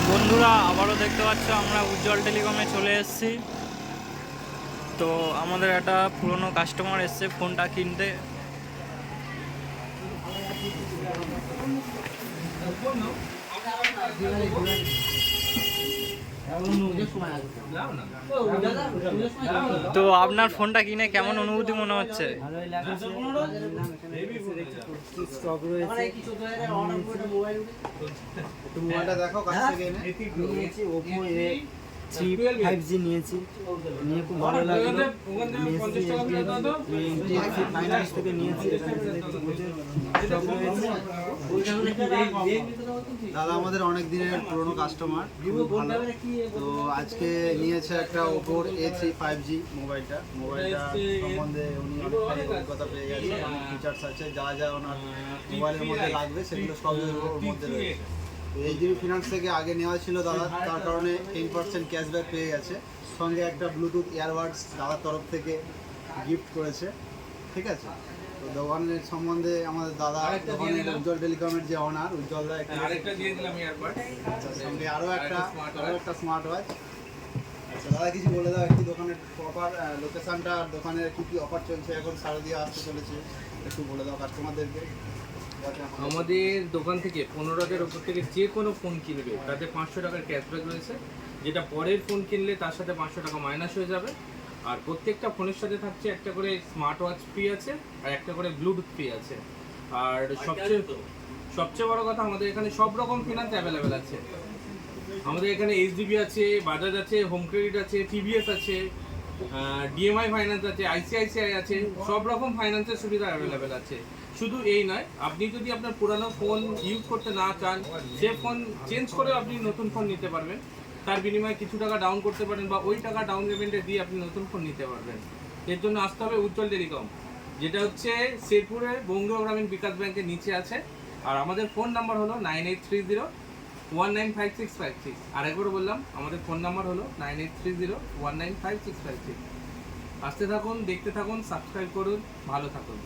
বন্ধুরা আবারও দেখতে পাচ্ছ আমরা উজ্জ্বল টেলিকমে চলে এসেছি। তো আমাদের একটা পুরনো কাস্টমার এসছে ফোনটা কিনতে। তো আপনার ফোনটা কিনে কেমন অনুভূতি মনে হচ্ছে? ভালোই লাগছে। স্টক রয়েছে। একটু মোবাইলটা দেখো কাছ থেকে এনে। নিয়েছি Oppo A3 5G নিয়েছি, নিয়ে খুব ভালো লাগলো। HDFC ফাইন্যান্স থেকে নিয়েছি, এখানে দেখতে বুঝে স্টক রয়েছে। দাদা আমাদের অনেক দিনের পুরনো কাস্টমার, খুব ভালো। তো আজকে নিয়েছে একটা Oppo A3 5G মোবাইলটা সম্বন্ধে উনি অনেকটাই অভিজ্ঞতা পেয়ে গেছে। অনেক ফিচার্স আছে, যা যা ওনার মোবাইলের মধ্যে লাগবে সেগুলো সবই ওর মধ্যে রয়েছে। এইচডিবি ফিনান্স থেকে আগে নেওয়া ছিল দাদা, তার কারণে 10% ক্যাশব্যাক পেয়ে গেছে। সঙ্গে একটা ব্লুটুথ ইয়ারবাডস দাদার তরফ থেকে গিফট করেছে। ঠিক আছে, তো দোকানের সম্বন্ধে আমাদের দাদা দোকানের উজ্জ্বল টেলিকমের যে অনার উজ্জ্বল দা আরেকটা দিয়ে দিলাম ইয়ারবাড। আচ্ছা, সঙ্গে আরও একটা স্মার্ট ওয়াচ। আচ্ছা দাদা, কিছু বলে দাও একটু দোকানের প্রপার লোকেশনটা, দোকানের কী কী অফার চলছে, এখন শারদীয়া আসতে চলেছে, একটু বলে দাও কাস্টমারদেরকে। আমাদের দোকান থেকে 15,000-এর উপর থেকে যে কোনো ফোন কিনবে তাতে 500 টাকার ক্যাশব্যাক রয়েছে, যেটা পরের ফোন কিনলে তার সাথে 500 টাকা মাইনাস হয়ে যাবে। আর প্রত্যেকটা ফোনের সাথে থাকছে একটা করে স্মার্ট ওয়াচ ফ্রি আছে আর একটা করে ব্লুটুথ ফ্রি আছে। আর সবচেয়ে বড় কথা, আমাদের এখানে সব রকম ফিনান্স অ্যাভেলেবেল আছে। আমাদের এখানে এইচডিবি আছে, বাজাজ আছে, হোম ক্রেডিট আছে, টিভিএস আছে, ডিএমআই ফাইন্যান্স আছে, আইসিআইসিআই আছে, সব রকম ফাইন্যান্সের সুবিধা অ্যাভেলেবেল আছে। শুধু এই নয়, আপনি যদি আপনার পুরানো ফোন ইউজ করতে না চান, সে ফোন চেঞ্জ করে আপনি নতুন ফোন নিতে পারবেন। তার বিনিময়ে কিছু টাকা ডাউন করতে পারেন বা ওই টাকা ডাউন পেমেন্টে দিয়ে আপনি নতুন ফোন নিতে পারবেন। এর জন্য আসতে হবে উজ্জ্বল টেলিকম, যেটা হচ্ছে শেরপুরের বঙ্গীয় গ্রামীণ বিকাশ ব্যাংকের নিচে আছে। আর আমাদের ফোন নাম্বার হলো 9830195656। আর একবার বললাম, আমাদের ফোন নাম্বার হলো 9830195656। আসতে থাকুন, দেখতে থাকুন, সাবস্ক্রাইব করুন, ভালো থাকুন।